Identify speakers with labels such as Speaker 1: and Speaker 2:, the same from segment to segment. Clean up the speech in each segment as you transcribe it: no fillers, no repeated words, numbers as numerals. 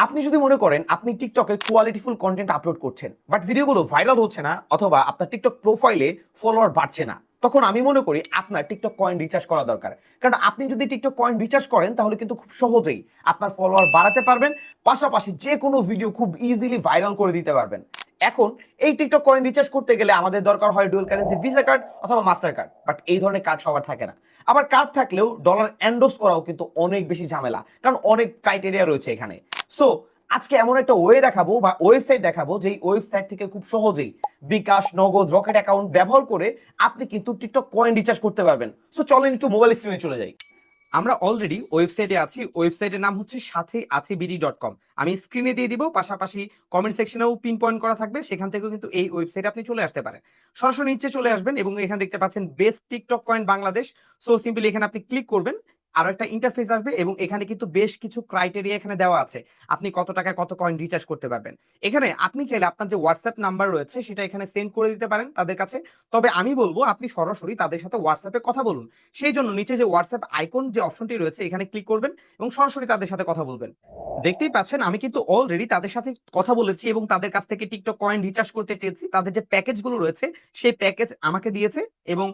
Speaker 1: আপনি যদি মনে করেন আপনি টিকটকে কোয়ালিটিফুল কন্টেন্ট আপলোড করছেন বাট ভিডিওগুলো ভাইরাল হচ্ছে না অথবা আপনার টিকটক প্রোফাইলে ফলোয়ার বাড়ছে না, তখন আমি মনে করি আপনার টিকটক কয়েন রিচার্জ করা দরকার। কারণ আপনি যদি টিকটক কয়েন রিচার্জ করেন তাহলে কিন্তু খুব সহজেই আপনার ফলোয়ার বাড়াতে পারবেন, পাশাপাশি যে কোনো ভিডিও খুব ইজিলি ভাইরাল করে দিতে পারবেন। এখন এই টিকটক কয়েন রিচার্জ করতে গেলে আমাদের দরকার হয় ডুয়াল কারেন্সি ভিসা কার্ড অথবা মাস্টার কার্ড, বাট এই ধরনের কার্ড সবার থাকে না। আবার কার্ড থাকলেও ডলার এন্ডোস করাও কিন্তু অনেক বেশি ঝামেলা, কারণ অনেক ক্রাইটেরিয়া রয়েছে এখানে। সো আজকে এমন একটা ওয়ে দেখাবো বা ওয়েবসাইট দেখাবো যেই ওয়েবসাইট থেকে খুব সহজেই বিকাশ, নগদ, রকেট অ্যাকাউন্ট ব্যবহার করে আপনি কিন্তু টিকটক কয়েন রিচার্জ করতে পারবেন। সো চলেন একটু মোবাইল স্ক্রিনে চলে যাই। আমরা অলরেডি ওয়েবসাইটে আছি। ওয়েবসাইটের নাম হচ্ছে সাথে আছি বিডি.কম। আমি স্ক্রিনে দিয়ে দিব, পাশাপাশি কমেন্ট সেকশনেও পিন পয়েন্ট করা থাকবে, সেখান থেকেও কিন্তু এই ওয়েবসাইটে আপনি চলে আসতে পারেন। সরাসরি নিচে চলে আসবেন এবং এখানে দেখতে পাচ্ছেন best TikTok coin Bangladesh. So simply এখানে আপনি ক্লিক করবেন, আরো একটা ইন্টারফেস আসবে এবং এখানে কিন্তু বেশ কিছু ক্রাইটেরিয়া এখানে দেওয়া আছে আপনি কত টাকায় কত কয়েন রিচার্জ করতে পারবেন। এখানে আপনি চাইলে আপনার যে হোয়াটসঅ্যাপ নাম্বার রয়েছে সেটা এখানে সেন্ড করে দিতে পারেন তাদের কাছে। তবে আমি বলবো আপনি সরাসরি তাদের সাথে হোয়াটসঅ্যাপে কথা বলুন। সেই জন্য নিচে যে হোয়াটসঅ্যাপ আইকন যে অপশনটি রয়েছে এখানে ক্লিক করবেন এবং সরাসরি তাদের সাথে কথা বলবেন। দেখতেই পাচ্ছেন আমি কিন্তু অলরেডি তাদের সাথে কথা বলেছি এবং তাদের কাছ থেকে টিকটক কয়েন রিচার্জ করতে চেয়েছি। তাদের যে প্যাকেজ গুলো রয়েছে সেই প্যাকেজ আমাকে দিয়েছে এবং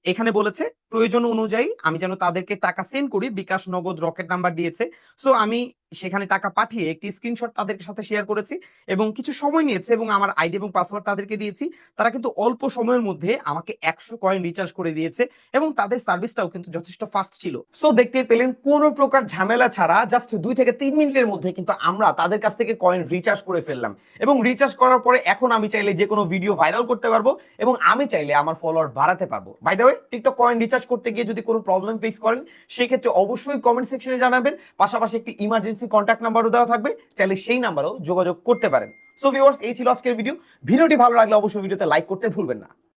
Speaker 1: এখানে বলেছে প্রয়োজন অনুযায়ী আমি যেন তাদেরকে টাকা সেন্ড করি, বিকাশ, নগদ, রকেট নাম্বার দিয়েছে। সো আমি সেখানে টাকা পাঠিয়ে একটি স্ক্রিনশট তাদের সাথে শেয়ার করেছি এবং কিছু সময় নিয়েছে এবং আমার আইডি এবং পাসওয়ার্ড তাদেরকে দিয়েছি। তারা কিন্তু অল্প সময়ের মধ্যে আমাকে 100 কয়েন রিচার্জ করে দিয়েছে এবং তাদের সার্ভিসটাও কিন্তু যথেষ্ট ফাস্ট ছিল। সো দেখতে পেলেন কোনো প্রকার ঝামেলা ছাড়া জাস্ট 2 থেকে 3 মিনিটের মধ্যে কিন্তু আমরা তাদের কাছ থেকে কয়েন রিচার্জ করে ফেললাম এবং রিচার্জ করার পরে এখন আমি চাইলে যে কোনো ভিডিও ভাইরাল করতে পারবো এবং আমি চাইলে আমার ফলোয়ার বাড়াতে পারবো। By the way, TikTok coin recharge করতে গিয়ে যদি কোনো প্রবলেম ফেস করেন সেক্ষেত্রে অবশ্যই কমেন্ট সেকশনে জানাবেন, পাশাপাশি একটি ইমার্জেন্সি কন্ট্যাক্ট নাম্বারও দেওয়া থাকবে, চাইলে সেই নাম্বারেও যোগাযোগ করতে পারেন। সো ভিউয়ার্স, এই ছিল আজকের ভিডিও। ভিডিওটি ভালো লাগলে অবশ্যই ভিডিওতে লাইক করতে ভুলবেন না।